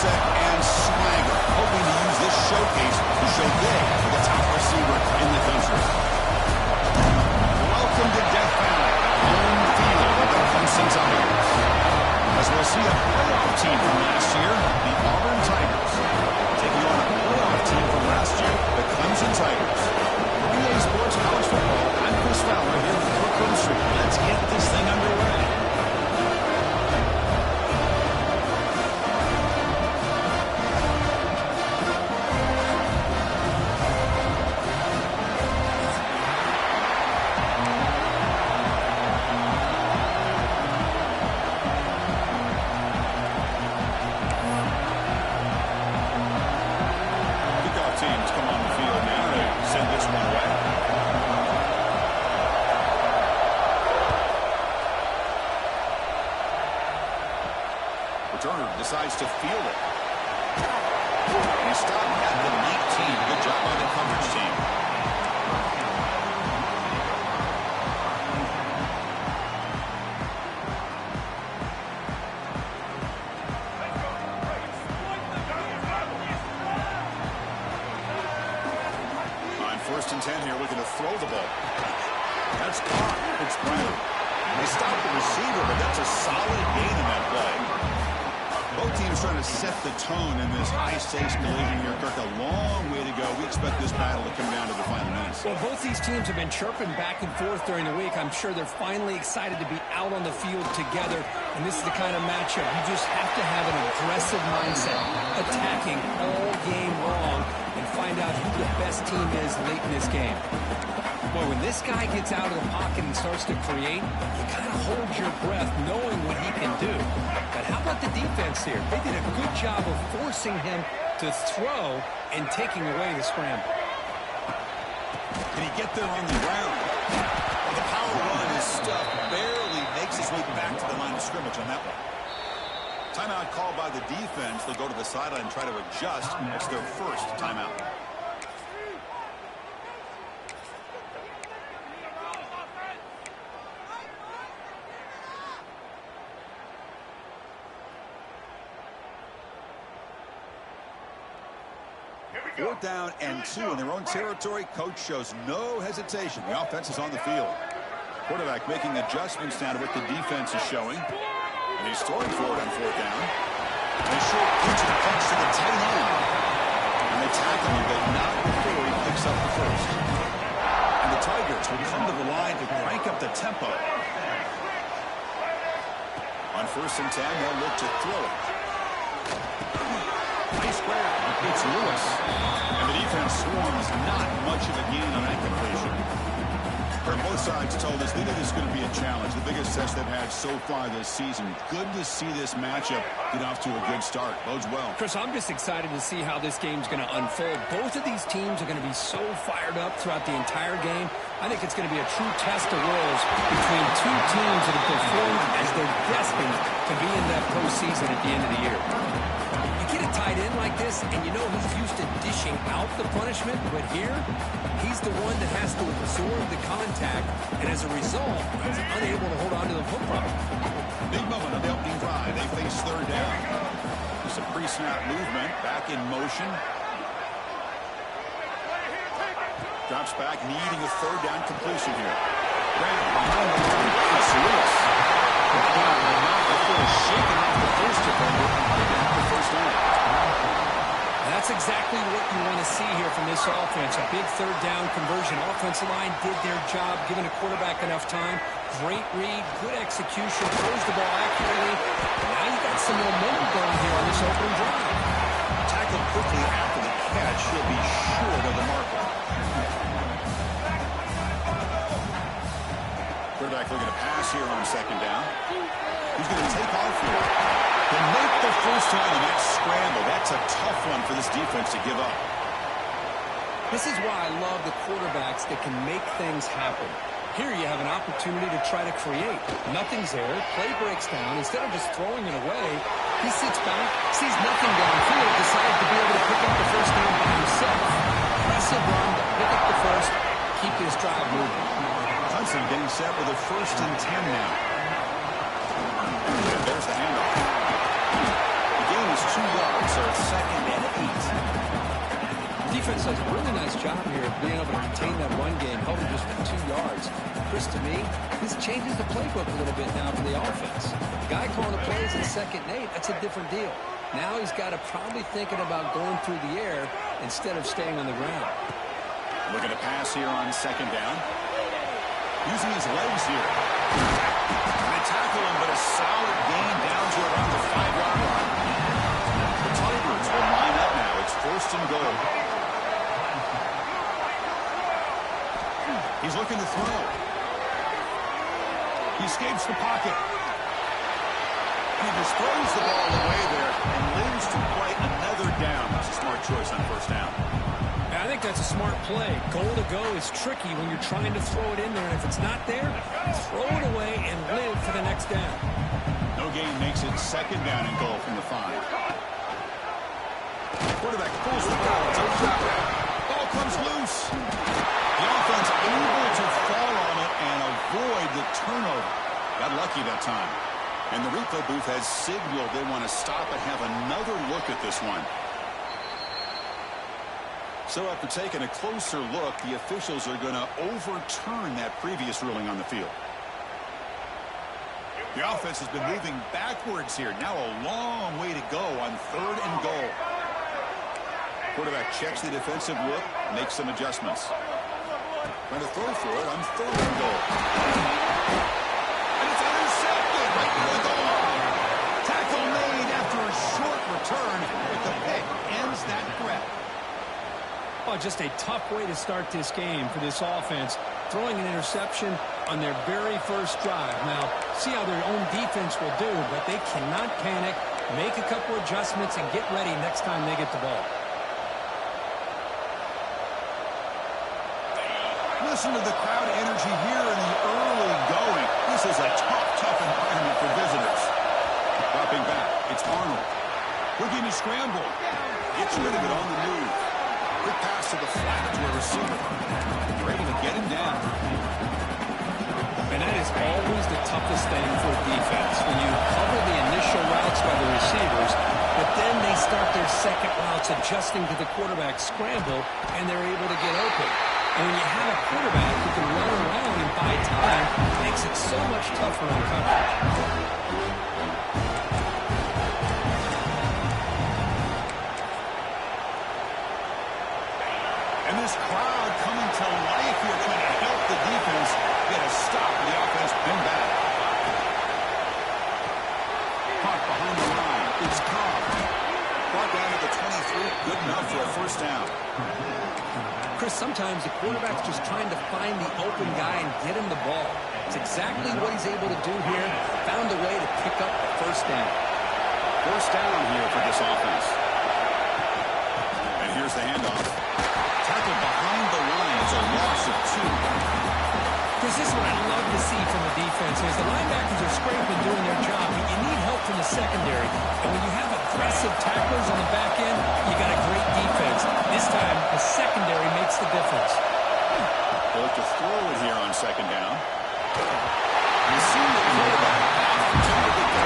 set and swagger, hoping to use this showcase to show they are the top receiver in the country. Welcome to Death Valley, home field of the Clemson Tigers. As we'll see a playoff team from last year, the Auburn Tigers, taking on a playoff team from last year, the Clemson Tigers. EA Sports College Football, I'm Chris Fowler here with Brooklyn Street. Let's get this thing underway. Decides to field it. He stopped at the 19. Good job by the coverage team. On 1st and 10 here, looking to throw the ball. That's caught. It's Brenner. They stopped the receiver, but that's a solid gain in that play. Both teams trying to set the tone in this high-stakes collision here. Kirk, a long way to go. We expect this battle to come down to the final minutes. Well, both these teams have been chirping back and forth during the week. I'm sure they're finally excited to be out on the field together. And this is the kind of matchup you just have to have an aggressive mindset, attacking all game long, and find out who the best team is late in this game. Boy, when this guy gets out of the pocket and starts to create, you kind of hold your breath knowing what he can do. But how about the defense here? They did a good job of forcing him to throw and taking away the scramble. Can he get there on the ground? Well, the power run is stuck. Barely makes his way back to the line of scrimmage on that one. Timeout called by the defense. They'll go to the sideline and try to adjust. It's their first timeout. Fourth down and 2 in their own territory. Coach shows no hesitation. The offense is on the field. Quarterback making adjustments now to what the defense is showing. And he's throwing for it on 4th down. And a short pitch to punch to the tight end. And they tackle him, but not before he picks up the first. And the Tigers will come to the line to crank up the tempo. On 1st and 10, they'll look to throw it. Nice grab. It's Lewis. And the defense swarms not much of a gain on that completion. Both sides told us they knew this is going to be a challenge. The biggest test they've had so far this season. Good to see this matchup get off to a good start. Bodes well. Chris, I'm just excited to see how this game's going to unfold. Both of these teams are going to be so fired up throughout the entire game. I think it's going to be a true test of wills between two teams that have performed as they're destined to be in that postseason at the end of the year. Get a tight end like this, and you know he's used to dishing out the punishment, but here, he's the one that has to absorb the contact, and as a result, he's unable to hold on to the football. Big moment on the opening drive. They face 3rd down. Just a pre-snap movement, back in motion. Drops back, needing a 3rd down completion here. Brown behind the line. It's Lewis. Before shaking off the first defender and picking up the first down. That's exactly what you want to see here from this offense. A big 3rd down conversion. Offensive line did their job, giving a quarterback enough time. Great read, good execution, throws the ball accurately. Now you got some momentum going here on this opening drive. Tackled quickly after the catch. He'll be short of the marker. Quarterback looking to pass here on 2nd down. He's going to take off here. He'll make the first time in that scramble. That's a tough one for this defense to give up. This is why I love the quarterbacks that can make things happen. Here you have an opportunity to try to create. Nothing's there. Play breaks down. Instead of just throwing it away, he sits back, sees nothing downfield, decides to be able to pick up the first down by himself. Impressive run to pick up the first, keep this drive moving. Clemson getting set with a 1st and 10 now. And there's the handoff. The gain is 2 yards, so second and 8. Defense does a really nice job here of being able to contain that run game, held him just for 2 yards. Chris, to me, this changes the playbook a little bit now for the offense. The guy calling the plays in second and 8, that's a different deal. Now he's got to probably thinking about going through the air instead of staying on the ground. Looking to pass here on second down. Using his legs here. They tackle him, but a solid gain down to around the 5-yard line. The Tigers will line up now. It's first and goal. He's looking to throw. He escapes the pocket. He just throws the ball away there and lives to play another down. That's a smart choice on first down. I think that's a smart play. Goal to go is tricky when you're trying to throw it in there, and if it's not there, throw it away and live for the next down. No gain makes it second down and goal from the 5. Quarterback pulls the ball. It's out. Ball comes loose. The offense able to fall on it and avoid the turnover. Got lucky that time. And the replay booth has signaled they want to stop and have another look at this one. So after taking a closer look, the officials are going to overturn that previous ruling on the field. The offense has been moving backwards here. Now a long way to go on third and goal. Quarterback checks the defensive look, makes some adjustments. Trying to throw for it on third and goal. And it's intercepted right near the goal line. Tackle made after a short return, but the pick ends that threat. Oh, just a tough way to start this game for this offense. Throwing an interception on their very first drive. Now, see how their own defense will do, but they cannot panic, make a couple adjustments, and get ready next time they get the ball. Listen to the crowd energy here in the early going. This is a tough environment for visitors. Dropping back, it's Arnold. Looking to scramble. Gets rid of it on the move. Quick pass to the flat to a receiver. They're able to get him down. And that is always the toughest thing for a defense. When you cover the initial routes by the receivers, but then they start their second routes adjusting to the quarterback scramble, and they're able to get open. And when you have a quarterback who can run around and buy time, it makes it so much tougher on coverage. And this crowd coming to life here, trying to help the defense get a stop in the offense and back. Caught behind the line. It's Cobb. Brought down to the 23. Good enough for a first down. Chris, sometimes the quarterback's just trying to find the open guy and get him the ball. It's exactly what he's able to do here. Found a way to pick up the first down. First down here for this offense. And here's the handoff. Tackle behind the line is a loss of 2. Chris, this is what I love to see from the defense is the linebackers are scraping doing their job, but you need help from the secondary. And when you have aggressive tacklers on the back end, you got a great defense. This time, the secondary makes the difference. Both to throw it here on second down. You see the quarterback opportunity to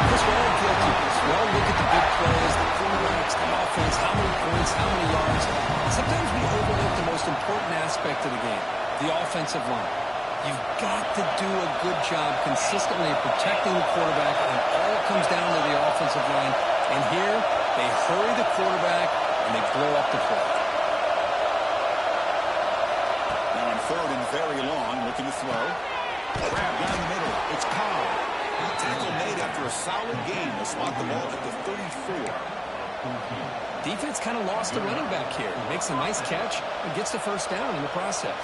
Chris, we're all guilty of this. We all look at the big plays, the quarterbacks, the offense, how many points, how many yards. Sometimes we overlook the most important aspect of the game, the offensive line. You've got to do a good job consistently protecting the quarterback, and it all comes down to the offensive line. And here, they hurry the quarterback, and they blow up the play. Now on third and very long, looking to throw. Grab down the middle. It's Cobb. Tackle made after a solid gain. They'll spot the ball at the 34. Defense kind of lost the running back here. Makes a nice catch and gets the first down in the process.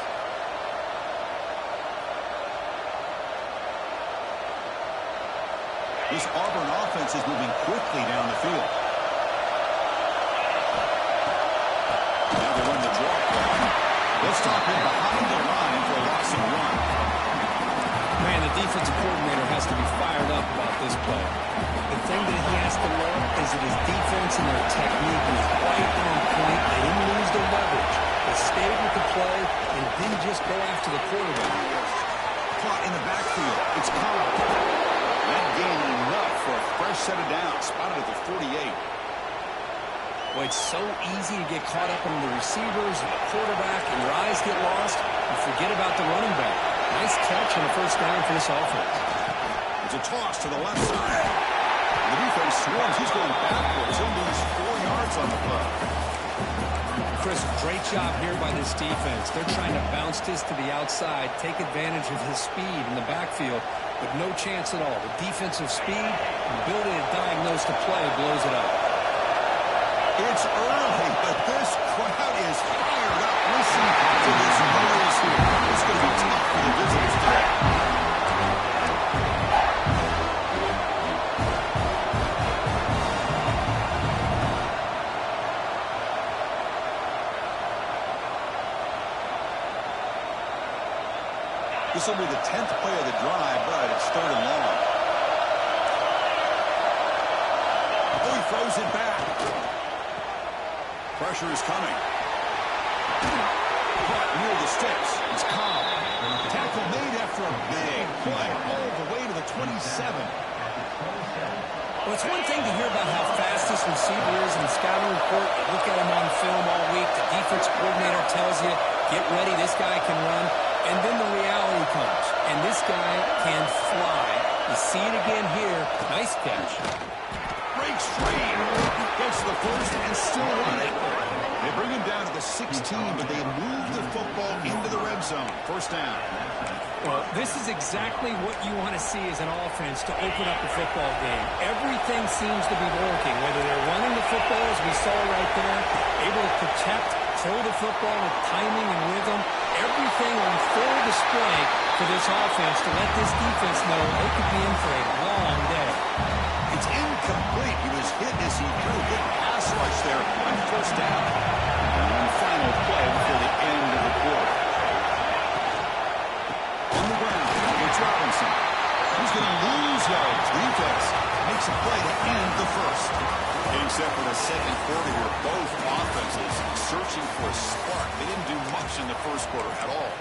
This Auburn offense is moving quickly down the field. Now they run the draw play. They'll stop him behind the line for a loss of 1. Man, the defensive coordinator has to be fired up about this play. The thing that he has to learn is that his defense and their technique is right on point. They didn't lose their leverage. They stayed with the play and didn't just go after the quarterback. Caught in the backfield. It's Cobb. That gain enough for a fresh set of downs, spotted at the 48. Well, it's so easy to get caught up in the receivers and the quarterback, and your eyes get lost. You forget about the running back. Nice catch and a first down for this offense. It's a toss to the left side. And the defense swarms. He's going backwards. He'll lose 4 yards on the play. Chris, great job here by this defense. They're trying to bounce this to the outside, take advantage of his speed in the backfield, but no chance at all. The defensive speed, the ability to diagnose the play blows it up. It's early, but this crowd is fired up. Listen to this noise here. It's going to be tough for the visitors today. This will be the 10th play of the drive, but it's 3rd and long. Oh, he throws it back. Pressure is coming. Caught near the sticks. It's Cobb. Tackle made after a big play all the way to the 27. Well, it's one thing to hear about how fast this receiver is in the scouting report. You look at him on film all week. The defense coordinator tells you, get ready, this guy can run. And then the reality comes, and this guy can fly. You see it again here. Nice catch. Breaks free. Gets the first and still running. They bring him down to the 16, but they move the football into the red zone. First down. Well, this is exactly what you want to see as an offense to open up the football game. Everything seems to be working, whether they're running the football, as we saw right there, able to protect, throw the football with timing and rhythm. Everything on full display for this offense to let this defense know they could be in for a long day. It's incomplete. He was hit as he threw. Good pass rush there on first down. And one final play before the end of the quarter. On the ground, it's Robinson. He's going to lose yards. Defense makes a play to end the first. Getting set for the second quarter here. Both offenses searching for a spark. They didn't do much in the first quarter at all.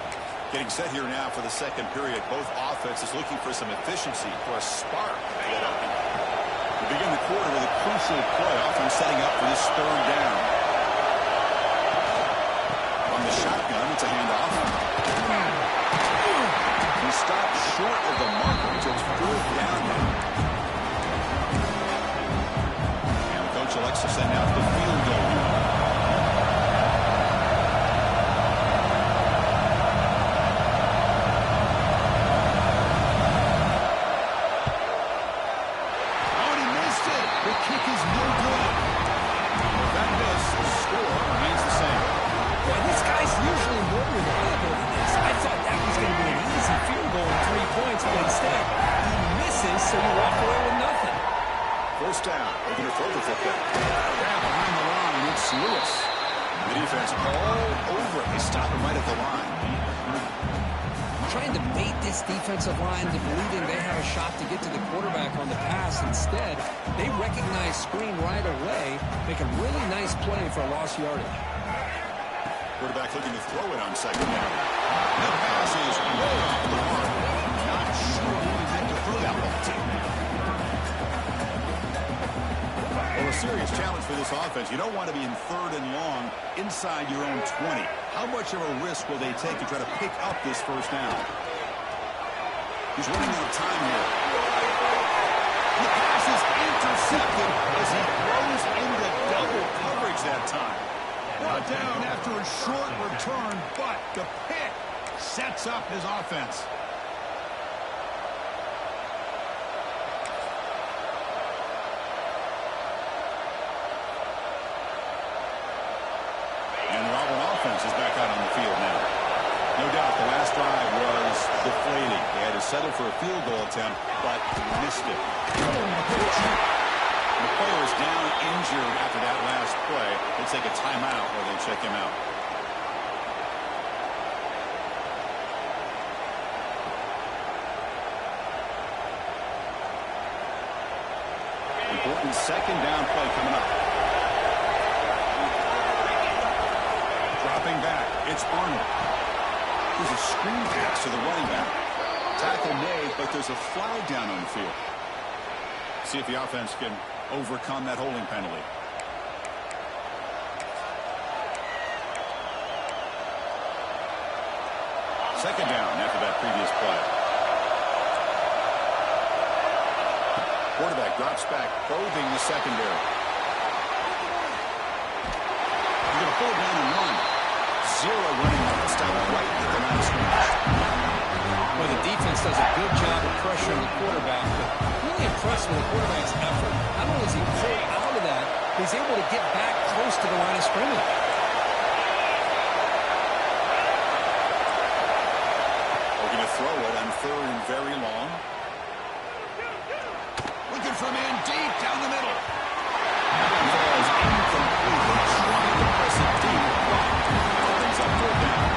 Getting set here now for the second period. Both offenses looking for some efficiency, for a spark to get open. We begin the quarter with a crucial play. Offense setting up for this 3rd down. On the shotgun, it's a handoff. He stopped short of the marker, so it's 4th down now. And the coach elects to send out the field goal unit. Oh, and he missed it. The kick is no good. With that miss, the score remains the same. Well, this guy's usually more reliable than this. I thought that was going to be an easy field goal and 3 points, but instead, he misses, so you walk away with nothing. First down. They're going to throw the football. Down behind the line, it's Lewis. The defense all over it. They stop him right at the line. Trying to bait this defensive line to believing they have a shot to get to the quarterback on the pass. Instead, they recognize screen right away, make a really nice play for a lost yardage. Quarterback looking to throw it on second down. That pass is way off the mark. Not sure who he meant to throw that ball to. Well, a serious challenge for this offense. You don't want to be in 3rd and long inside your own 20. How much of a risk will they take to try to pick up this first down? He's running out of time here. The pass is intercepted as he throws into double coverage that time. Brought down after a short return, but the pick sets up his offense. And the Auburn offense is back out on the field now. No doubt the last drive was deflating. They had to settle for a field goal attempt, but missed it. The player is down injured after that last play. They take a timeout while they check him out. Important second down play coming up. Dropping back, it's Arnold. There's a screen pass to the running back. Tackle made, but there's a flag down on the field. see if the offense can overcome that holding penalty. Second down after that previous play. Quarterback drops back, probing the secondary. He's going to pull down and run. Zero running left. Stop right at the line of scrimmage. Well, the defense does a good job of pressuring the quarterback, but really impressed with the quarterback's effort. Not only is he pulled out of that, but he's able to get back close to the line of scrimmage. We're going to throw it on third and very long. Looking for a man deep down the middle. That ball is incomplete. They tried to press it deep, but that brings up third down.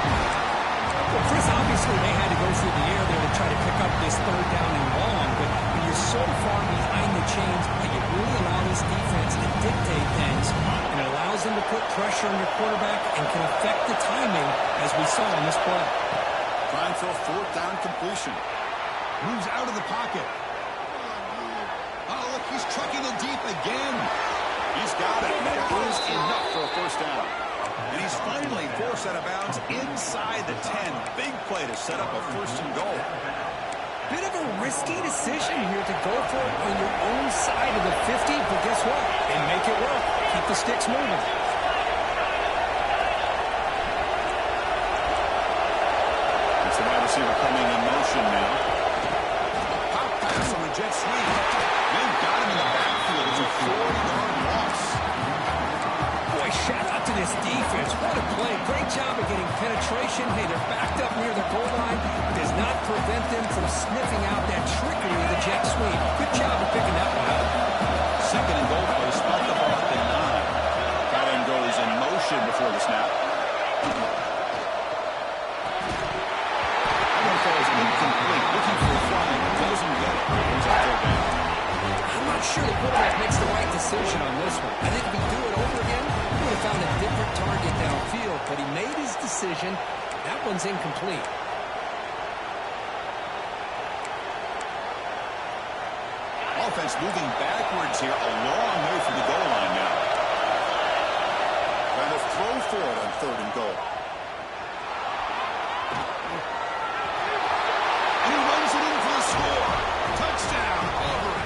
Well, Chris, obviously they had to go through the air there to try to pick up this third down and long, but when you're so far behind the chains, you really allow this defense to dictate things, and it allows them to put pressure on your quarterback and can affect the timing, as we saw on this play. Trying for a fourth down completion. Moves out of the pocket. Oh, look, he's trucking it deep again. He's got it. That is enough for a first down. And he's finally forced out of bounds inside the 10. Big play to set up a first and goal. Bit of a risky decision here to go for it on your own side of the 50, but guess what? They make it work. Keep the sticks moving. It's the wide receiver coming in motion now. A pop pass on the jet sweep. They've got him in the backfield. It's a 40-yard loss. Boy, shout out to this defense. What a play. Great job of getting penetration. Hey, they're backed up near the goal line. It does not prevent them from sniffing out that trickery of the jet sweep. Good job of picking that one up. Second and goal play. Spot the ball at the 9. Tight end goes in motion before the snap. Incomplete. Looking for a flag. Doesn't get it. Brings up third down. I'm not sure the quarterback makes the right decision on this one. I think if we do it over again, he would have found a different target downfield, but he made his decision. That one's incomplete. Offense moving backwards here, a long way from the goal line now. Trying to throw for it on third and goal. And he runs it in for the score. Touchdown, Auburn.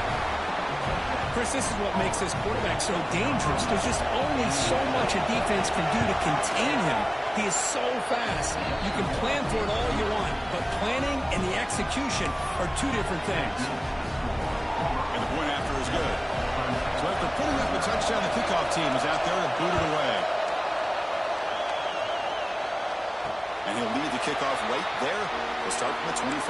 Chris, this is what makes this quarterback so dangerous. There's just only so much a defense can do to contain him. He is so fast. You can plan for it all you want, but planning and the execution are two different things. And the point after is good. So after putting up a touchdown, the kickoff team is out there to boot it away. And he'll lead the kickoff right there. We'll start from the 25.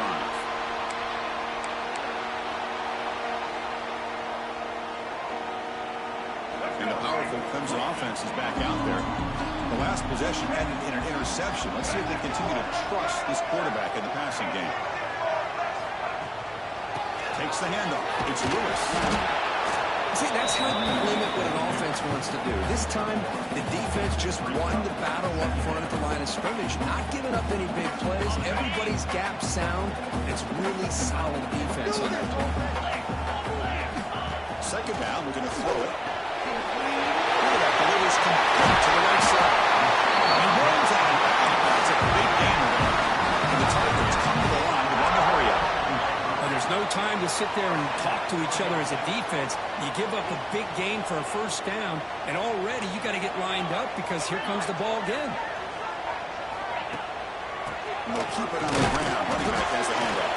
And the powerful Clemson offense is back out there. The last possession ended in an interception. Let's see if they continue to trust this quarterback in the passing game. Takes the handoff. It's Lewis. See, that's how you limit what an offense wants to do. This time, the defense just won the battle up front at the line of scrimmage, not giving up any big plays. Everybody's gap sound. It's really solid defense on that play. Second down, we're going to throw it. Quarterback delivers complete to the right side. And he runs out of bounds. That's a big gainer there. And the Tigers come to the line to run the hurry up. There's no time to sit there and talk to each other as a defense. You give up a big gain for a first down, and already you got to get lined up because here comes the ball again. And they'll keep it on the ground. Running back has the handoff.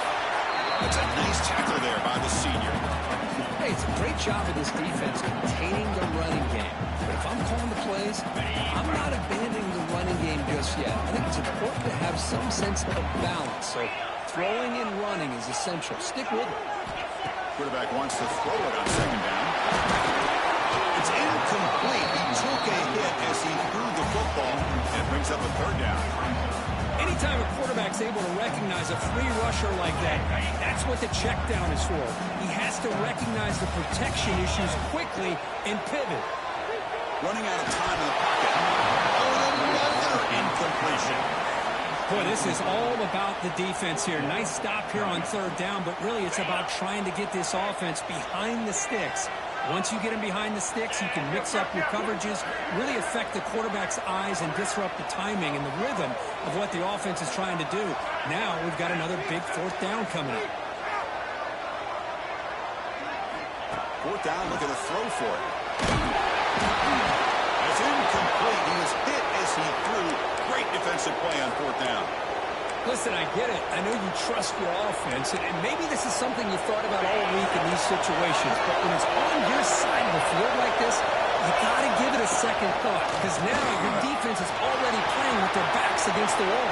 That's a nice tackle there by the senior. Hey, it's a great job of this defense containing the running game. But if I'm calling the plays, I'm not abandoning the running game just yet. I think it's important to have some sense of balance. So throwing and running is essential. Stick with it. Quarterback wants to throw it on second down. It's incomplete. He took a hit as he threw the football, and it brings up a third down. Anytime a quarterback's able to recognize a free rusher like that, that's what the check down is for. He has to recognize the protection issues quickly and pivot. Running out of time in the pocket. Oh, another incompletion. Boy, this is all all about the defense here. Nice stop here on third down, but really it's about trying to get this offense behind the sticks. Once you get them behind the sticks, you can mix up your coverages, really affect the quarterback's eyes and disrupt the timing and the rhythm of what the offense is trying to do. Now we've got another big fourth down coming up. Fourth down, look at the throw for it. It's incomplete. He was hit as he threw. Great defensive play on fourth down. Listen, I get it. I know you trust your offense, and maybe this is something you thought about all week in these situations, but when it's on your side of the field like this, you got to give it a second thought, because now your defense is already playing with their backs against the wall.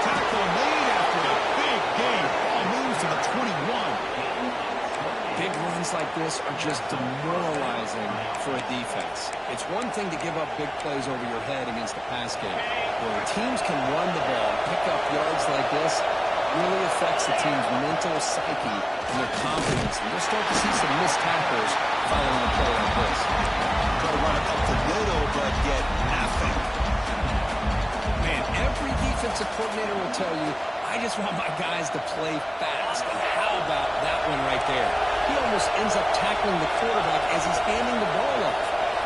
Tackle made after a big game. Ball moves to the 21. Big runs like this are just demoralizing for a defense. It's one thing to give up big plays over your head against the pass game. When teams can run the ball, pick up yards like this, really affects the team's mental psyche and their confidence. And you'll start to see some missed tackles following a play like this. Try to run it up the middle, but get nothing. Man, every defensive coordinator will tell you, I just want my guys to play fast. And how about that one right there? He almost ends up tackling the quarterback as he's handing the ball off.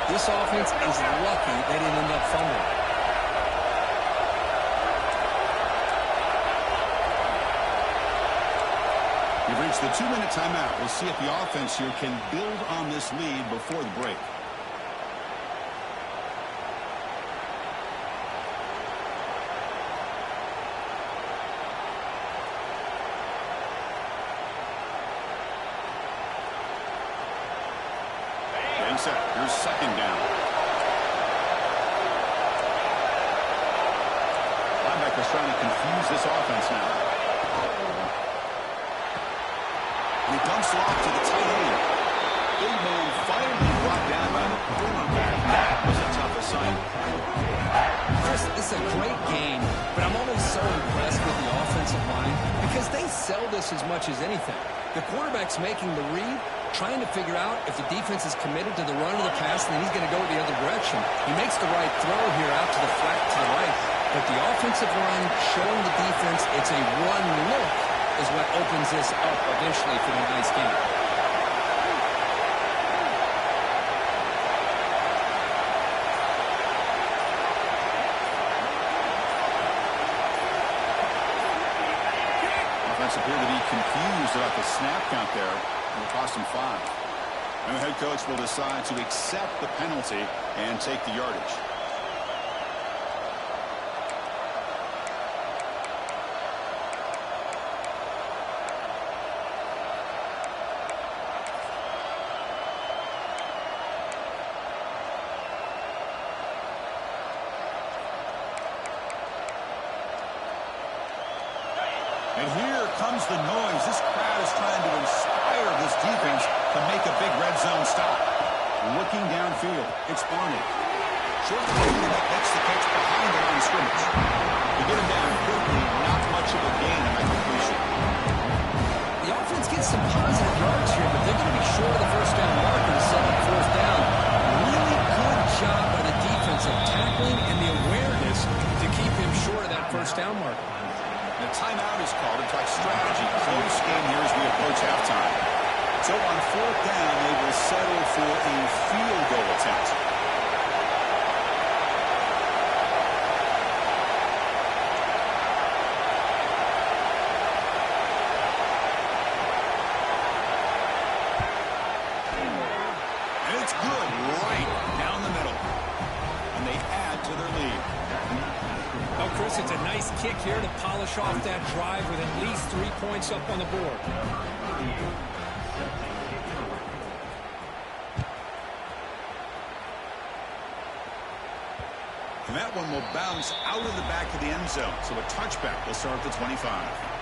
This offense is lucky they didn't end up fumbling. We've reached the 2-minute timeout. We'll see if the offense here can build on this lead before the break. Here's second down. Linebacker's trying to confuse this offense now. He dumps it off to the tight end. Big man finally brought down by the quarterback. That was a tough assignment. Chris, it's a great game, but I'm always so impressed with the offensive line because they sell this as much as anything. The quarterback's making the read, trying to figure out if the defense is committed to the run or the pass, and then he's going to go the other direction. He makes the right throw here out to the flat to the right, but the offensive line showing the defense it's a run look is what opens this up eventually for the nice game. Appear to be confused about the snap count there. It'll cost him 5. And the head coach will decide to accept the penalty and take the yardage. And here comes the noise. This crowd is trying to inspire this defense to make a big red zone stop. Looking downfield, it's Arnold. Short receiver that makes the catch behind the line of scrimmage. To get him down quickly, not much of a gain in that completion. The offense gets some positive yards here, but they're going to be short of the first down marker to set up fourth down. Really good job by the defense of tackling and the awareness to keep him short of that first down marker. The timeout is called to talk strategy. Close game here as we approach halftime. So on fourth down, they will settle for a field goal attempt. And it's good right down the middle. And they add to their lead. Oh, Chris, it's a nice kick here to polish off that drive with at least 3 points up on the board. And that one will bounce out of the back of the end zone. So a touchback will start at the 25.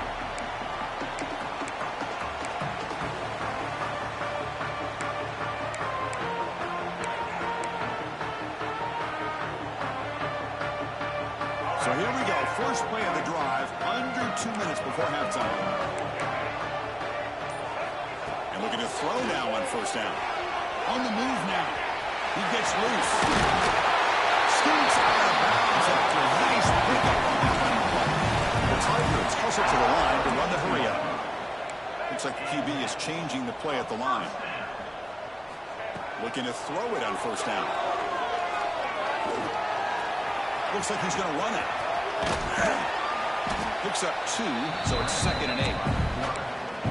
So here we go. First play of the drive, under 2 minutes before halftime. And looking to throw now on first down. On the move now. He gets loose. Scoots out of bounds after a nice pickup on that running play. The QB is changing the play at the line. Looking to throw it on first down. Looks like he's going to run it. Picks up 2, so it's 2nd and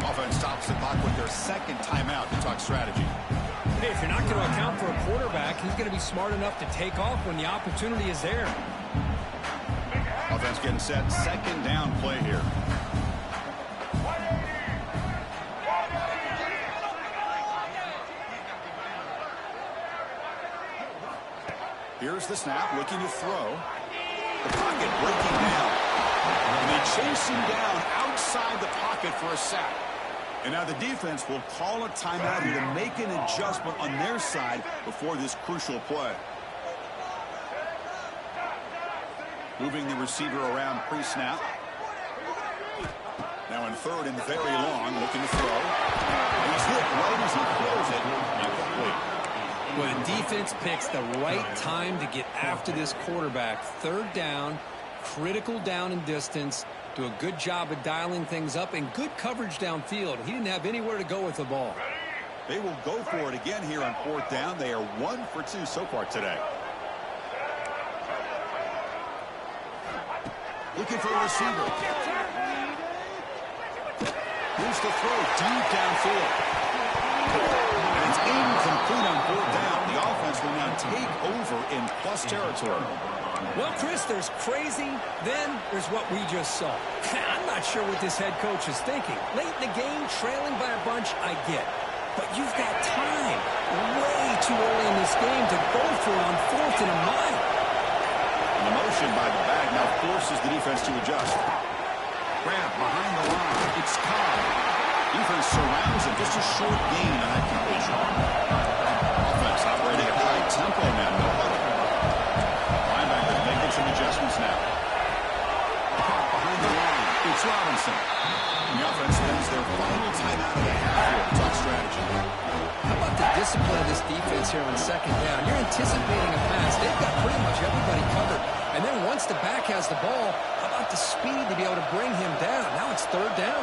8. Offense stops the clock with their second timeout to talk strategy. Hey, if you're not going to account for a quarterback, he's going to be smart enough to take off when the opportunity is there. Offense getting set. 2nd down play here. Here's the snap, looking to throw. The pocket breaking down. And they chase him down outside the pocket for a sack. And now the defense will call a timeout here to make an adjustment on their side before this crucial play. Moving the receiver around pre-snap. Now in 3rd and very long, looking to throw. He's hit right as he throws it. Incomplete. When a defense picks the right time to get after this quarterback, 3rd down, critical down and distance, do a good job of dialing things up, and good coverage downfield. He didn't have anywhere to go with the ball. They will go for it again here on 4th down. They are 1 for 2 so far today. Looking for a receiver. Here's the throw deep downfield. And it's incomplete on 4th down. The offense will now take over in plus territory. Well, Chris, there's crazy, then there's what we just saw. I'm not sure what this head coach is thinking. Late in the game, trailing by a bunch, I get. But you've got time, way too early in this game to go for it on 4th and a mile. And the motion by the back now forces the defense to adjust. Grab behind the line. It's Cobb. Defense surrounds him. Just a short gain on that completion. Offense operating at high tempo now. No huddle. Linebackers making some adjustments now. Caught behind the line. It's Robinson. And the offense spends their final timeout of the half here to talk strategy. How about the discipline of this defense here on 2nd down? You're anticipating a pass. They've got pretty much everybody covered. And then once the back has the ball, how about the speed to be able to bring him down? Now it's 3rd down.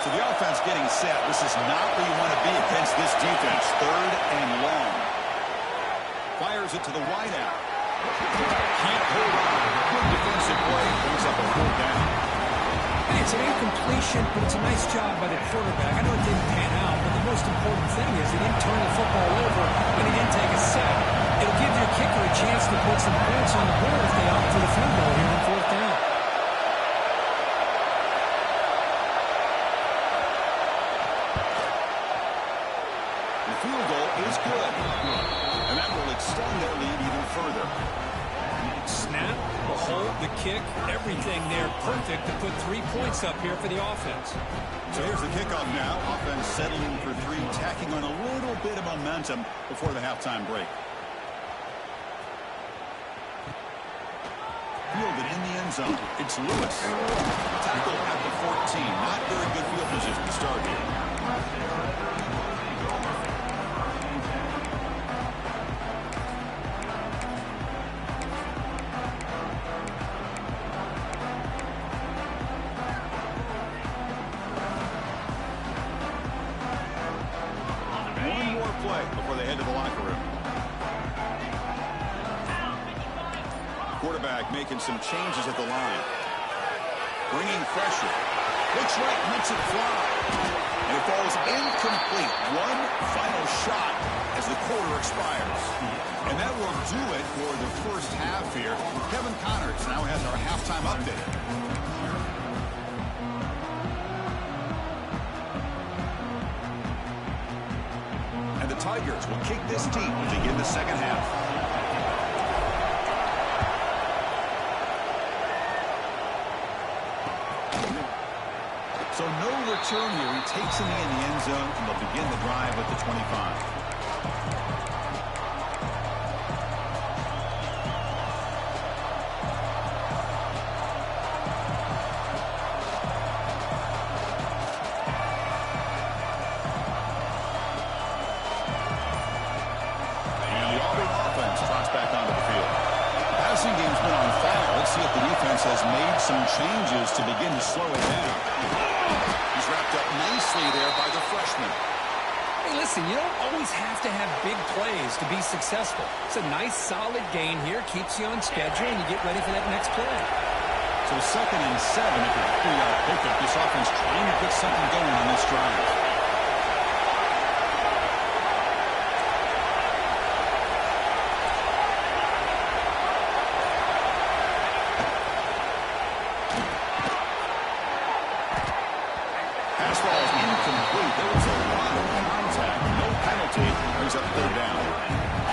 So the offense getting set. This is not where you want to be against this defense. 3rd and long. Fires it to the wideout. Can't hold on. Good defensive play. Brings up a 4th down. It's an incompletion, but it's a nice job by the quarterback. I know it didn't pan out, but the most important thing is he didn't turn the football over and he didn't take a sack. It'll give your kicker a chance to put some points on the board if they opt for the field goal here on 4th down. The field goal is good. And that will extend their lead even further. Snap, the hold, the kick, everything there perfect to put 3 points up here for the offense. So here's the kickoff now. Offense settling for 3, tacking on a little bit of momentum before the halftime break. Fielded in the end zone. It's Lewis. Tackle at the 14. Not very good field position to start here. Before they head to the locker room. Quarterback making some changes at the line. Bringing pressure. Looks right, lets it fly. And it falls incomplete. One final shot as the quarter expires. And that will do it for the first half here. Kevin Connors now has our halftime update. Tigers will kick this team to begin the second half. So no return here. He takes him in the end zone, and they'll begin the drive at the 25. Passing game's been on changes to begin to slow it down. He's wrapped up nicely there by the freshman. Hey, listen, you don't always have to have big plays to be successful. It's a nice, solid gain here. Keeps you on schedule, and you get ready for that next play. So 2nd and 7 after the 3-yard pickup. This offense trying to get something going on this drive. Brings up 3rd down.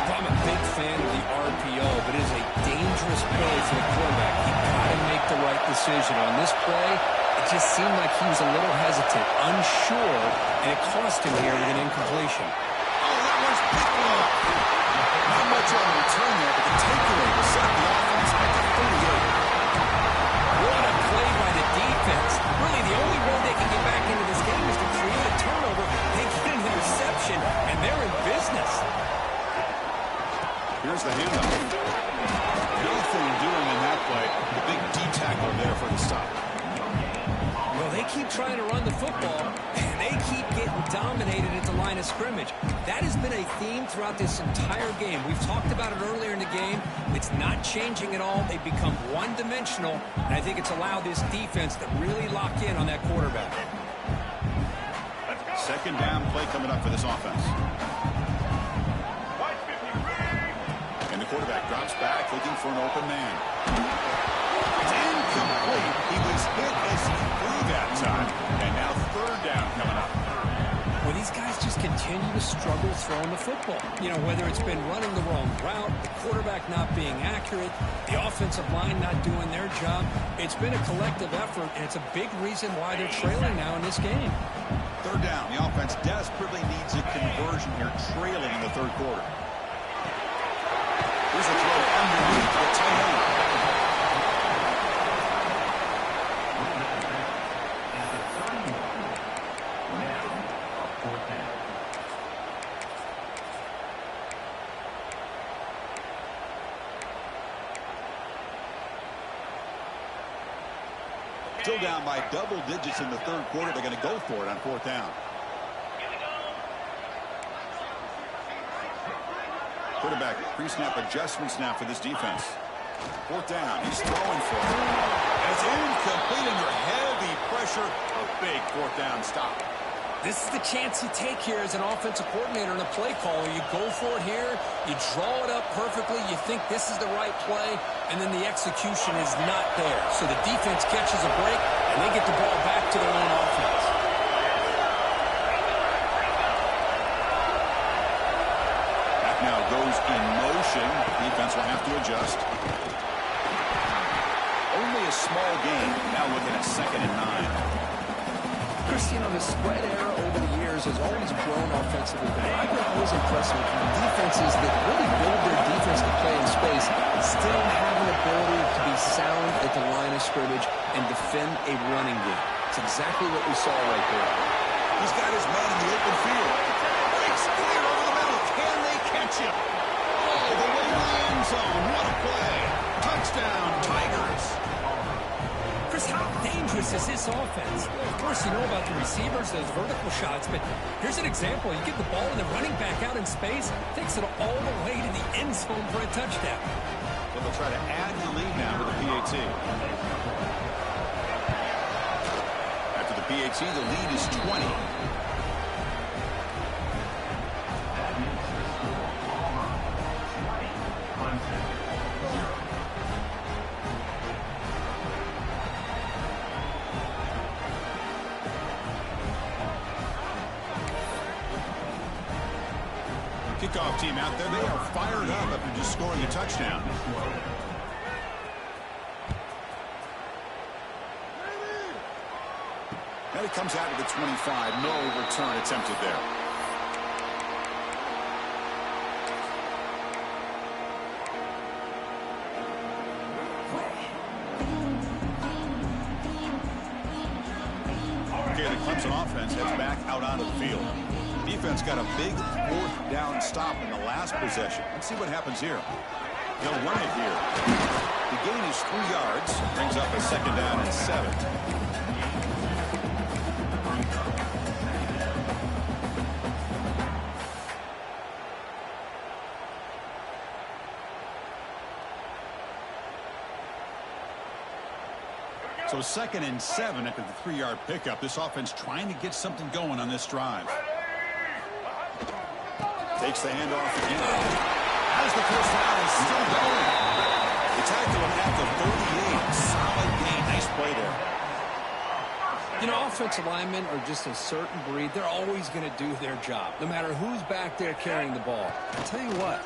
I'm a big fan of the RPO, but it is a dangerous play for the quarterback. You've got to make the right decision. On this play, it just seemed like he was a little hesitant, unsure, and it cost him here with an incompletion. Oh, that was picked up. Not much on the return there, but the takeaway will set the offense at the 38. What a play by the defense. Really, the only way they can get back into this game is to create a turnover. They get an interception, and they're in business. Here's the handoff. Nothing doing in that play. The big D tackle there for the stop. Well, they keep trying to run the football, and they keep getting dominated at the line of scrimmage. That has been a theme throughout this entire game. We've talked about it earlier in the game. It's not changing at all. They've become one-dimensional, and I think it's allowed this defense to really lock in on that quarterback. 2nd down play coming up for this offense. And the quarterback drops back looking for an open man. It's incomplete. He was hit as he threw that time. And now 3rd down coming up. Well, these guys just continue to struggle throwing the football. You know, whether it's been running the wrong route, the quarterback not being accurate, the offensive line not doing their job. It's been a collective effort, and it's a big reason why they're trailing now in this game. 3rd down. The offense desperately needs a conversion here, trailing in the 3rd quarter. Here's a throw underneath the tight end. Still down by double digits in the 3rd quarter. They're going to go for it on 4th down. Quarterback pre-snap adjustments now for this defense. 4th down. He's throwing for it. And it's incomplete under heavy pressure. A big 4th down stop. This is the chance you take here as an offensive coordinator and a play caller. You go for it here. You draw it up perfectly. You think this is the right play, and then the execution is not there. So the defense catches a break, and they get the ball back to their own offense. That now goes in motion. Defense will have to adjust. Only a small gain. Now looking at 2nd and 9. Chris, you know, the spread era over the years has always grown offensively, but I've been always impressed with defenses that really build their defense to play in space and still have an ability to be sound at the line of scrimmage and defend a running game. It's exactly what we saw right there. He's got his man in the open field. Breaks clear over the middle. Can they catch him? Oh, the way to the end zone. What a play. Touchdown, Tigers. Chris, how dangerous is this offense? Well, of course, you know about the receivers, those vertical shots, but here's an example. You get the ball and the running back out in space, takes it all the way to the end zone for a touchdown. Well, they'll try to add the lead now with the PAT. After the PAT, the lead is 20. Kickoff team out there. They are fired up after just scoring a touchdown. And it comes out to the 25. No return attempted there. Okay, the Clemson offense heads back out onto the field. Defense got a big 4th down stop in the last possession. Let's see what happens here. He'll run it here. The gain is 3 yards. Brings up a 2nd down and 7. So 2nd and 7 after the 3-yard pickup. This offense trying to get something going on this drive. Takes the handoff again. Has the first down and still going. The tackle him at the 38. Solid gain. Nice play there. You know, offensive linemen are just a certain breed. They're always going to do their job, no matter who's back there carrying the ball. I'll tell you what,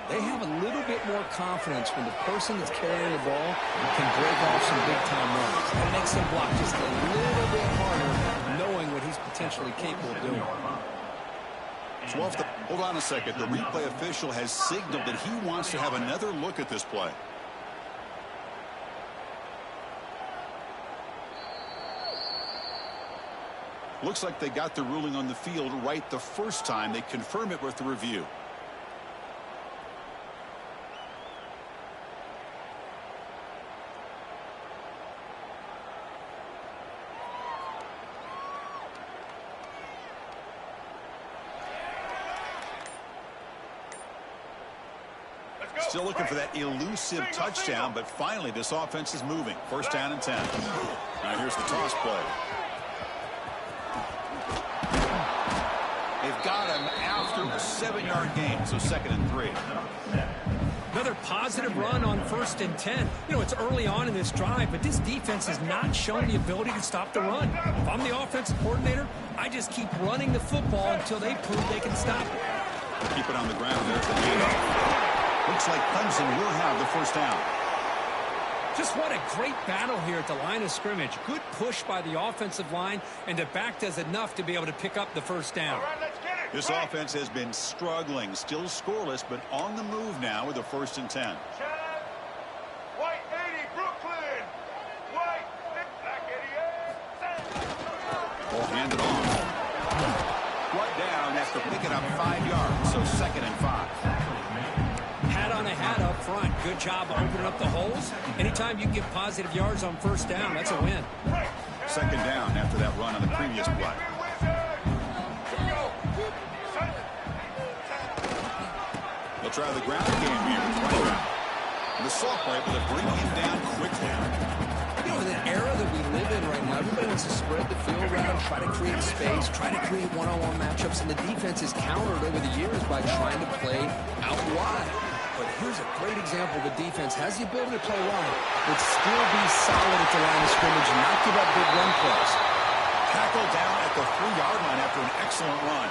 they have a little bit more confidence when the person that's carrying the ball can break off some big-time runs. That makes them block just a little bit harder, knowing what he's potentially capable of doing. So hold on a second. The replay official has signaled that he wants to have another look at this play. Looks like they got the ruling on the field right the first time. They confirm it with the review. Still looking for that elusive touchdown, but finally this offense is moving. 1st down and 10. Now here's the toss play. They've got him after a 7-yard gain, so 2nd and 3. Another positive run on 1st and 10. You know, it's early on in this drive, but this defense has not shown the ability to stop the run. If I'm the offensive coordinator, I just keep running the football until they prove they can stop it. Keep it on the ground. There's the handoff. Looks like Clemson will have the 1st down. Just what a great battle here at the line of scrimmage. Good push by the offensive line, and the back does enough to be able to pick up the 1st down. This offense has been struggling, still scoreless, but on the move now with a 1st and 10. White 80, Brooklyn. White, black 88. Ball handed off. Brought down after picking up 5 yards, so 2nd and 5. Hat on a hat up front. Good job opening up the holes. Anytime you can get positive yards on 1st down, that's a win. 2nd down after that run on the previous play. They'll try the ground game here. And the sophomore able to bring him down quickly. You know, in the era that we live in right now, everybody wants to spread the field around, try to create space, try to create one-on-one matchups, and the defense is countered over the years by trying to play out wide. But here's a great example. The defense has the ability to play wide, but still be solid at the line of scrimmage and not give up big run plays. Tackled down at the 3-yard line after an excellent run.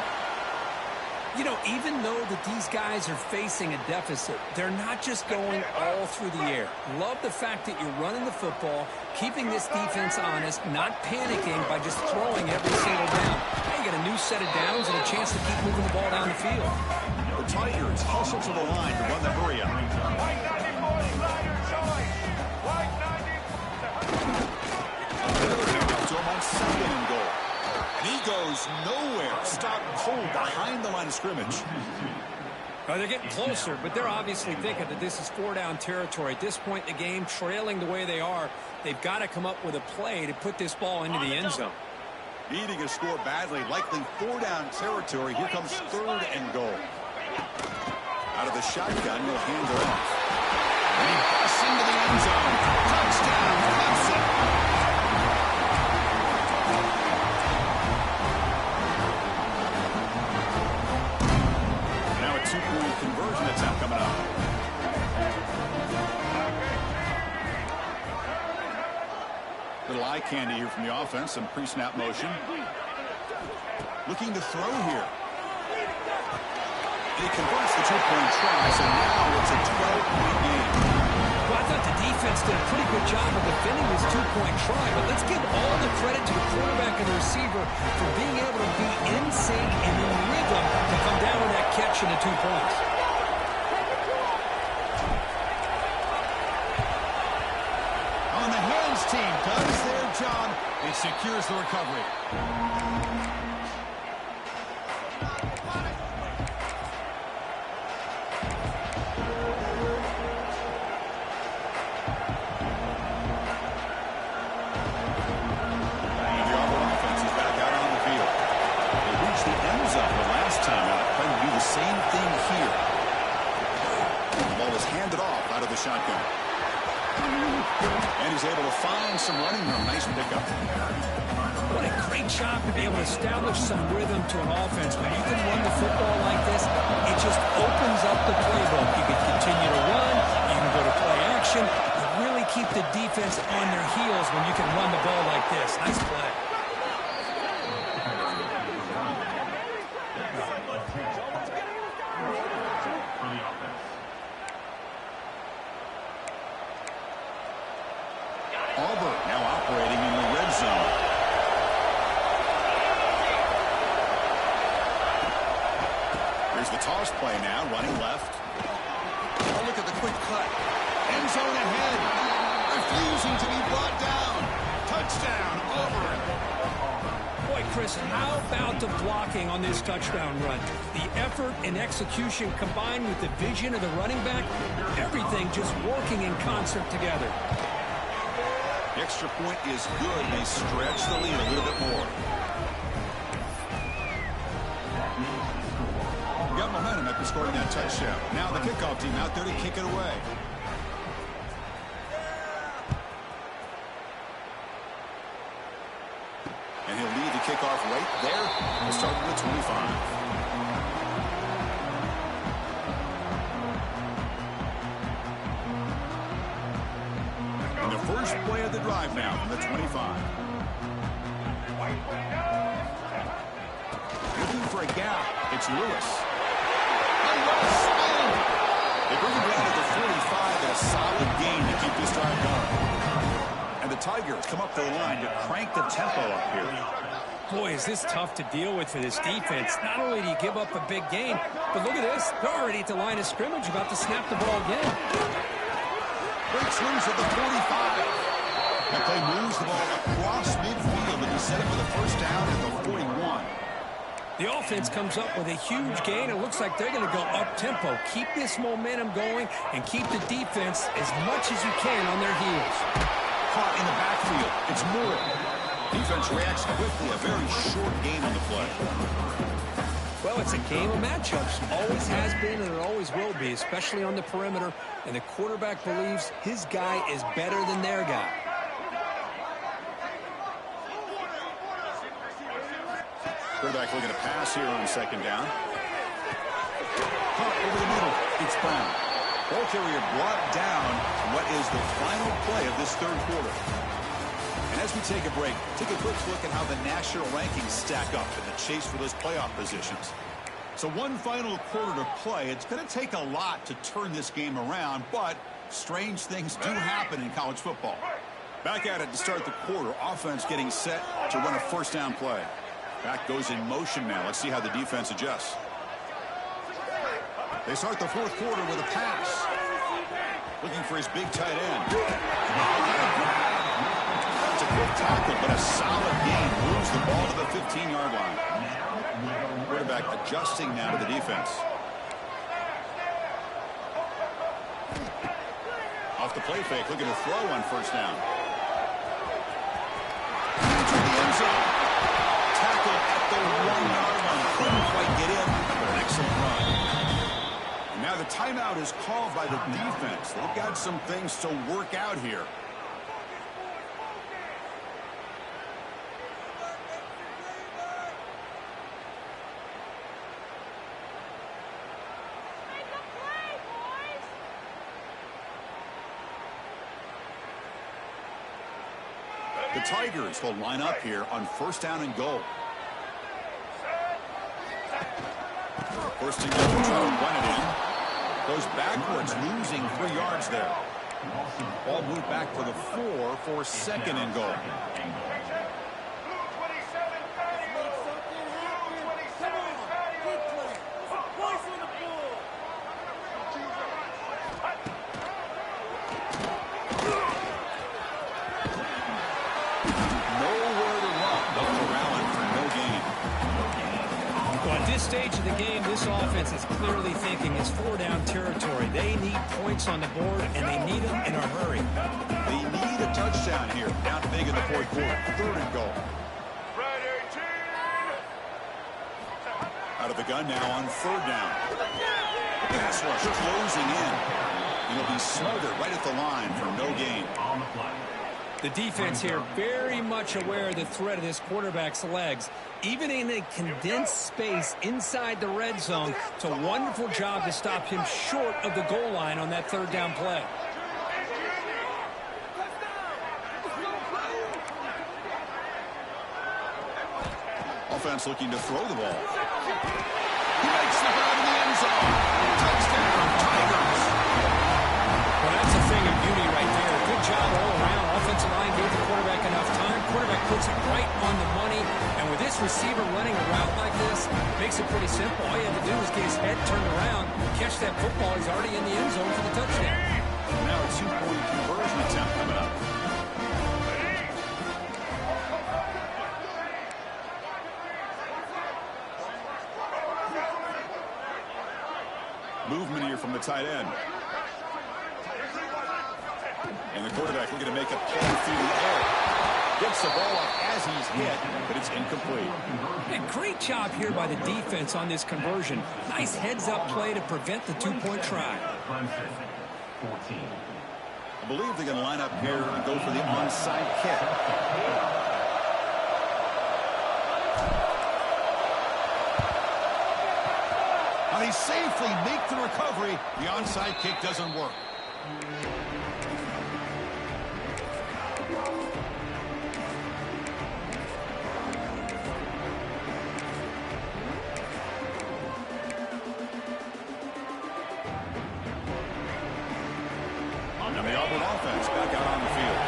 You know, even though that these guys are facing a deficit, they're not just going all through the air. Love the fact that you're running the football, keeping this defense honest, not panicking by just throwing every single down. Now you got a new set of downs and a chance to keep moving the ball down the field. The Tigers hustle to the line to run the hurry up. White 94, slider choice. White 90. Another handoff to him on 2nd and goal. And he goes nowhere. Stop cold behind the line of scrimmage. They're getting closer, but they're obviously thinking that this is 4-down territory. At this point in the game, trailing the way they are, they've got to come up with a play to put this ball into the end zone. Needing a score badly, likely 4-down territory. Here comes 3rd and goal. Out of the shotgun, he'll hand it off. And he busts into the end zone. Touchdown, Clemson. Now a 2-point conversion attempt coming up. Little eye candy here from the offense. Some pre-snap motion. Looking to throw here. He converts the 2-point try, so now it's a 12-point game. Well, I thought the defense did a pretty good job of defending this 2-point try, but let's give all the credit to the quarterback and the receiver for being able to be in sync and in rhythm to come down with that catch and the 2 points. On the hands team does their job. It secures the recovery. shotgun. And he's able to find some running room. Nice pickup. What a great job to be able to establish some rhythm to an offense. When you can run the football like this, it just opens up the playbook. You can continue to run. You can go to play action. You really keep the defense on their heels when you can run the ball like this. Nice play. Auburn now operating in the red zone. Here's the toss play now, running left. Oh, look at the quick cut. End zone ahead. Refusing to be brought down. Touchdown, Auburn. Boy, Chris, how about the blocking on this touchdown run? The effort and execution combined with the vision of the running back, everything just working in concert together. The extra point is good. They stretch the lead a little bit more. Got momentum after scoring that touchdown. Now the kickoff team out there to kick it away. And he'll lead the kickoff right there. We'll start with the 25. First play of the drive now from the 25. Looking for a gap. It's Lewis. And what a spin! They bring him down to the 45 and a solid gain to keep this drive going. And the Tigers come up to the line to crank the tempo up here. Boy, is this tough to deal with for this defense. Not only do you give up a big gain, but look at this. They're already at the line of scrimmage about to snap the ball again. Breaks loose at the 45. That play moves the ball across midfield and he set it for the first down at the 41. The offense comes up with a huge gain. It looks like they're going to go up-tempo. Keep this momentum going and keep the defense as much as you can on their heels. Caught in the backfield. It's Moore. Defense reacts quickly. A very short game on the play. Well, it's a game of matchups. Always has been and it always will be, especially on the perimeter. And the quarterback believes his guy is better than their guy. Quarterback looking to pass here on second down. Caught over the middle. It's Brown. Ball carrier brought down. What is the final play of this third quarter? And as we take a break, take a quick look at how the national rankings stack up in the chase for those playoff positions. So one final quarter to play. It's going to take a lot to turn this game around, but strange things do happen in college football. Back at it to start the quarter. Offense getting set to run a first down play. Back goes in motion now. Let's see how the defense adjusts. They start the fourth quarter with a pass. Looking for his big tight end. It's a quick tackle, but a solid gain. Moves the ball to the 15-yard line. Quarterback adjusting now to the defense. Off the play fake, looking to throw on first down. Into the end zone. Tackle at the 1-yard line. Couldn't quite get in, but an excellent run. And now the timeout is called by the defense. They've got some things to work out here. The Tigers will line up here on first down and goal. First and goal, try to run it in. Goes backwards, losing 3 yards there. Ball moved back to the 4 for second and goal. Stage of the game, this offense is clearly thinking it's 4-down territory. They need points on the board, and they need them in a hurry. They need a touchdown here. Down big in the fourth quarter. Third and goal. Out of the gun now on third down. Pass rush closing in. He'll be smothered right at the line for no gain. The defense here very much aware of the threat of this quarterback's legs. Even in a condensed space inside the red zone, it's a wonderful job to stop him short of the goal line on that third down play. Offense looking to throw the ball. He makes the grab in the end zone. Touchdown, Tigers. Well, that's a thing of beauty right there. Good job all around. Offensive line gave the quarterback enough time. Quarterback puts it right on the money. And with this receiver running a route like this, makes it pretty simple. All you have to do is get his head turned around, catch that football. He's already in the end zone for the touchdown. Now a two-point conversion attempt coming up. Movement here from the tight end. And the quarterback looking to make a play through the air. Gets the ball up as he's hit, but it's incomplete. And great job here by the defense on this conversion. Nice heads-up play to prevent the two-point try. I believe they're going to line up here and go for the onside kick. Now they safely make the recovery. The onside kick doesn't work. And the Auburn offense back out on the field.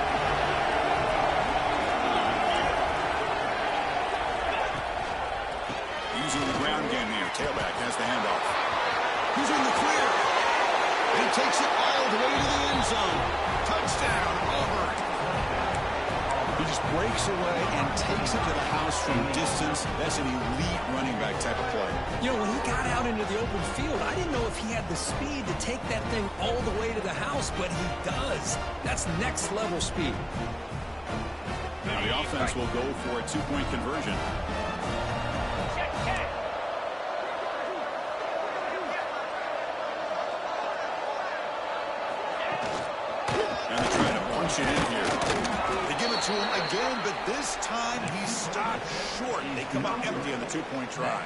Using the ground game here. Tailback has the handoff. He's in the clear. And he takes it all the way to the end zone. Touchdown, Auburn. He just breaks away and takes it to the house from distance. That's an elite running back type of play. You know, when he got out into the open field, I didn't know if he had the speed to take that thing all the way to the house, but he does. That's next level speed. Now the offense will go for a two-point conversion. And they're trying to punch it in here. They give it to him again, but this time he's stopped short. They come out empty on the two-point try.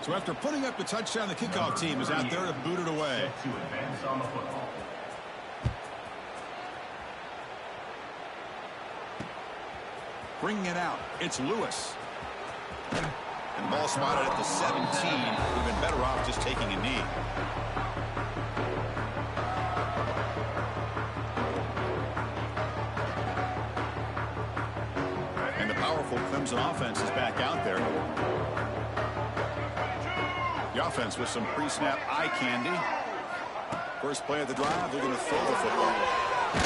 So after putting up the touchdown, the kickoff team is out there to boot it away. Bringing it out, it's Lewis. And the ball spotted at the 17. Would have been better off just taking a knee. And the powerful Clemson offense is back out there. The offense with some pre-snap eye candy. First play of the drive, they're going to throw the football.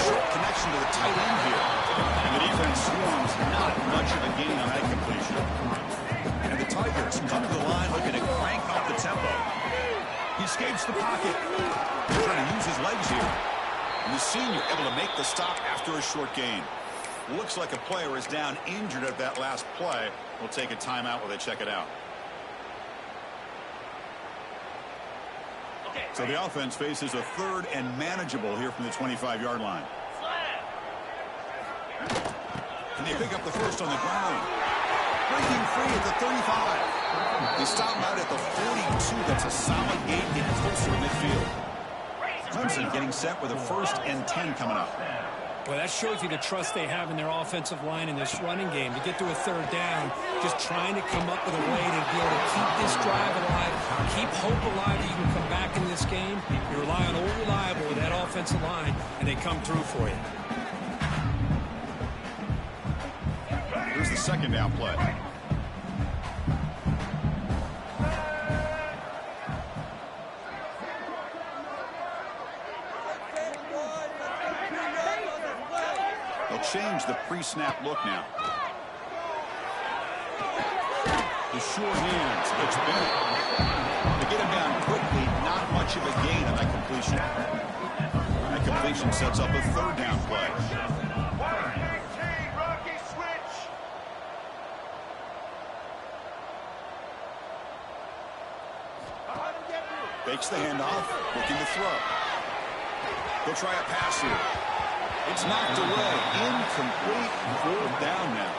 Short connection to the tight end here. And the defense swarms not much of a gain on that completion. And the Tigers come to the line looking to crank up the tempo. He escapes the pocket. Trying to use his legs here. And the senior able to make the stop after a short gain. Looks like a player is down injured at that last play. We'll take a timeout while they check it out. So the offense faces a third and manageable here from the 25-yard line. And they pick up the first on the ground. Breaking free at the 35. They stop out at the 42. That's a solid gain, getting closer to midfield. Clemson getting set with a 1st and 10 coming up. Well, that shows you the trust they have in their offensive line in this running game. To get to a third down, just trying to come up with a way to be able to keep this drive alive, keep hope alive that you can come back in this game. You rely on Old Reliable with that offensive line, and they come through for you. Here's the second down play. Change the pre-snap look now. The short hands. It's Bennett. To get him down quickly, not much of a gain on that completion. That completion sets up a third down play. Fakes the handoff, looking to throw. He'll try a pass here. It's knocked away. Incomplete. 4th down now.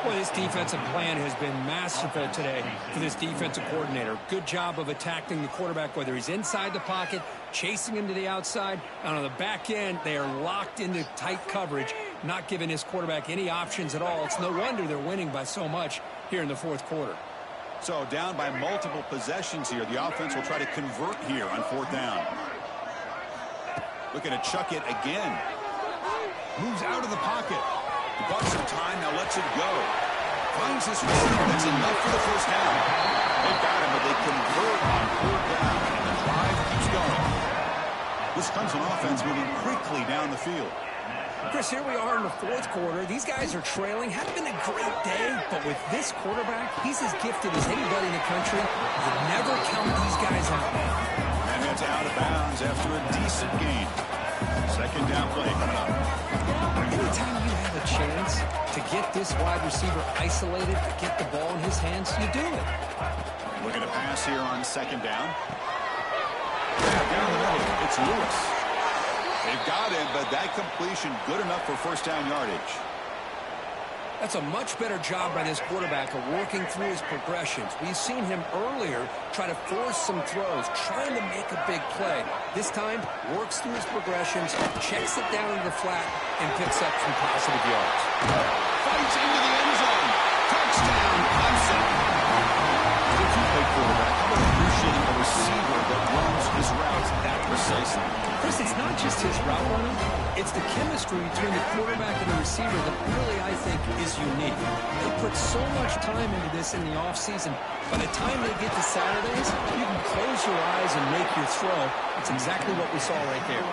Boy, this defensive plan has been masterful today for this defensive coordinator. Good job of attacking the quarterback, whether he's inside the pocket, chasing him to the outside, and on the back end, they are locked into tight coverage, not giving his quarterback any options at all. It's no wonder they're winning by so much here in the 4th quarter. So down by multiple possessions here. The offense will try to convert here on 4th down. Looking to chuck it again. Moves out of the pocket. He bought some time, now lets it go. Finds his receiver. That's enough for the 1st down. They got him, but they convert on 4th down. And the drive keeps going. This Clemson offense moving quickly down the field. Chris, here we are in the 4th quarter. These guys are trailing. Hasn't been a great day, but with this quarterback, he's as gifted as anybody in the country. You never count these guys out. And it's out of bounds after a decent gain. 2nd down play coming up. Anytime you have a chance to get this wide receiver isolated, to get the ball in his hands, you do it. Looking to pass here on 2nd down. Down the middle, it's Lewis. They've got him, but that completion good enough for 1st down yardage. That's a much better job by this quarterback of working through his progressions. We've seen him earlier try to force some throws, trying to make a big play. This time, works through his progressions, checks it down into the flat, and picks up some positive yards. Fights into the end zone. Touchdown, Clemson. As a two-play quarterback, how about appreciating a receiver that runs his routes that precisely? Chris, it's not just his route running. It's the chemistry between the quarterback and the receiver that really, I think, is unique. They put so much time into this in the offseason. By the time they get to Saturdays, you can close your eyes and make your throw. It's exactly what we saw right there.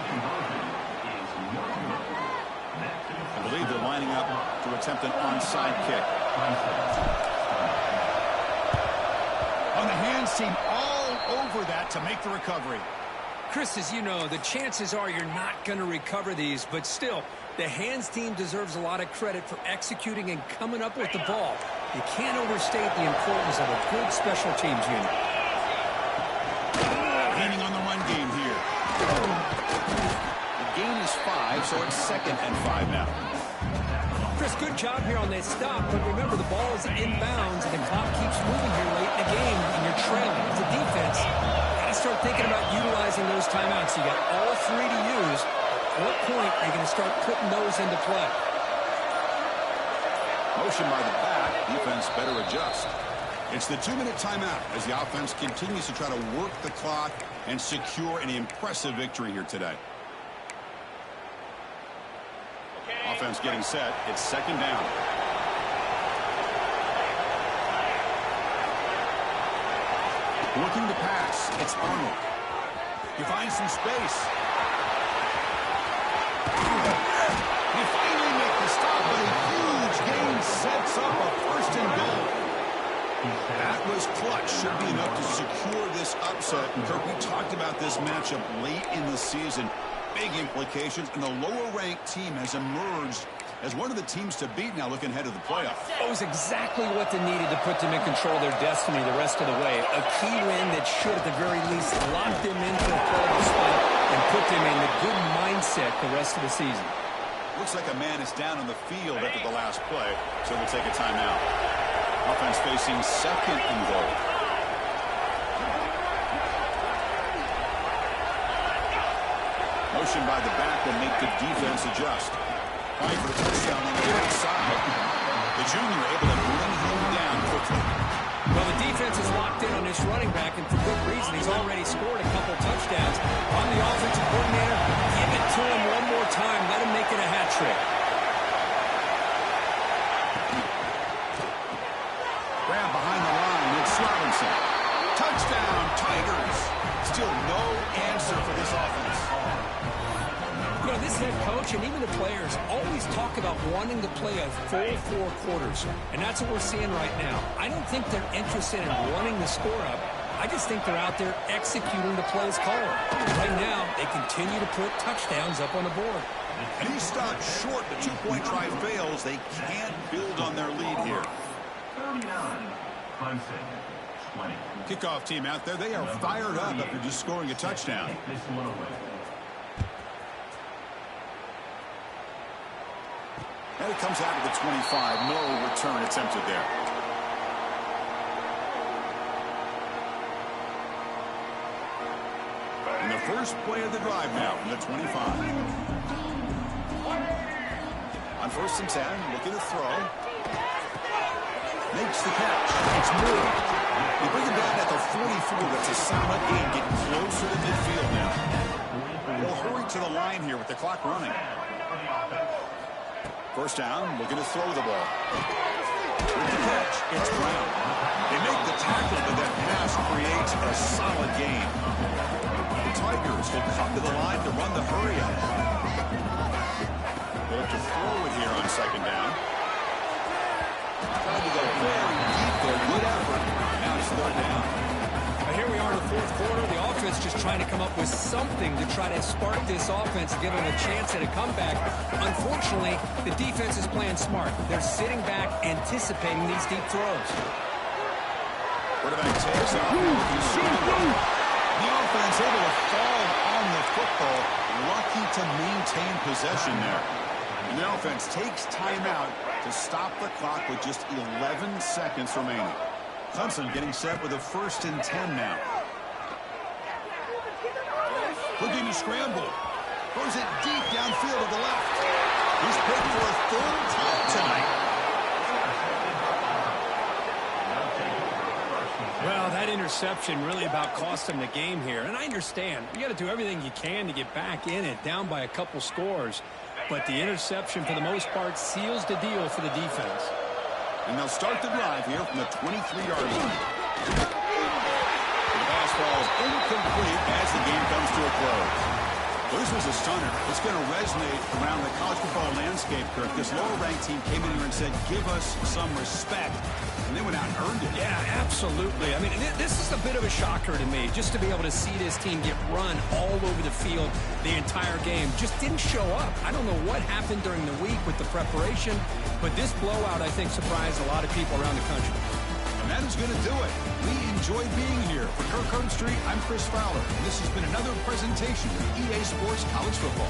I believe they're lining up to attempt an onside kick. On the hands team, all over that to make the recovery. Chris, as you know, the chances are you're not going to recover these, but still, the hands team deserves a lot of credit for executing and coming up with the ball. You can't overstate the importance of a good special teams unit. Leaning on the run game here. The gain is 5, so it's 2nd and 5 now. Chris, good job here on that stop, but remember, the ball is inbounds, and the clock keeps moving here late in the game, and you're trailing. As a defense, start thinking about utilizing those timeouts. You got all 3 to use. At what point are you going to start putting those into play? Motion by the back. Defense better adjust. It's the 2-minute timeout as the offense continues to try to work the clock and secure an impressive victory here today. Offense getting set. It's 2nd down. Looking to pass. It's Arnold. He finds some space. He finally makes the stop, but a huge gain sets up a 1st and goal. That was clutch. Should be enough to secure this upset. Kirk, we talked about this matchup late in the season. Big implications, and the lower-ranked team has emerged as one of the teams to beat now looking ahead of the playoffs. That was exactly what they needed to put them in control of their destiny the rest of the way. A key win that should, at the very least, lock them into a playable spot and put them in the good mindset the rest of the season. Looks like a man is down on the field after the last play, so we'll take a timeout. Offense facing 2nd and goal. Motion by the back will make the defense adjust. Fight for the touchdown on the right side. The junior able to bring him down quickly. Well, the defense is locked in on this running back, and for good reason. He's already scored a couple touchdowns. I'm the offensive coordinator. Give it to him one more time. Let him make it a hat trick. Grab behind the line. It's Robinson. Touchdown, Tigers. Still no answer for this offense. You know, this head coach and even the players always talk about wanting to play a full 4 quarters, and that's what we're seeing right now. I don't think they're interested in running the score up. I just think they're out there executing the plays called. Right now, they continue to put touchdowns up on the board. And he stopped short. The 2-point try fails. They can't build on their lead here. 39, Clemson. Kickoff team out there. They are fired up after just scoring a touchdown. And it comes out of the 25. No return attempted there. And the first play of the drive now from the 25. On 1st and 10, looking to throw. Makes the catch. It's moved. They bring him down at the 44. That's a solid gain, getting closer to midfield now. They'll hurry to the line here with the clock running. 1st down, looking to throw the ball. With the catch, it's Brown. They make the tackle, but that pass creates a solid gain. The Tigers will come to the line to run the hurry up. They'll have to throw it here on 2nd down. Trying to go very deep there. Good effort. Now it's 3rd down. Here we are in the 4th quarter. The offense just trying to come up with something to try to spark this offense and give them a chance at a comeback. Unfortunately, the defense is playing smart. They're sitting back, anticipating these deep throws. Quarterback takes off. The offense able to fall on the football. Lucky to maintain possession there. And the offense takes timeout to stop the clock with just 11 seconds remaining. Clemson getting set with a 1st and 10 now. Looking to scramble. Throws it deep downfield to the left. He's picked for a 3rd time tonight. Well, that interception really about cost them the game here. And I understand. You got to do everything you can to get back in it, down by a couple scores. But the interception, for the most part, seals the deal for the defense. And they'll start the drive here from the 23-yard line. The pass falls incomplete as the game comes to a close. Well, this was a stunner. It's going to resonate around the college football landscape, Kirk. This lower-ranked team came in here and said, give us some respect. And they went out and earned it. Yeah, absolutely. I mean, this is a bit of a shocker to me, just to be able to see this team get run all over the field the entire game. Just didn't show up. I don't know what happened during the week with the preparation, but this blowout, I think, surprised a lot of people around the country. And that is going to do it. We enjoyed being here. For Kirk Herbstreit, I'm Chris Fowler. And this has been another presentation of EA Sports College Football.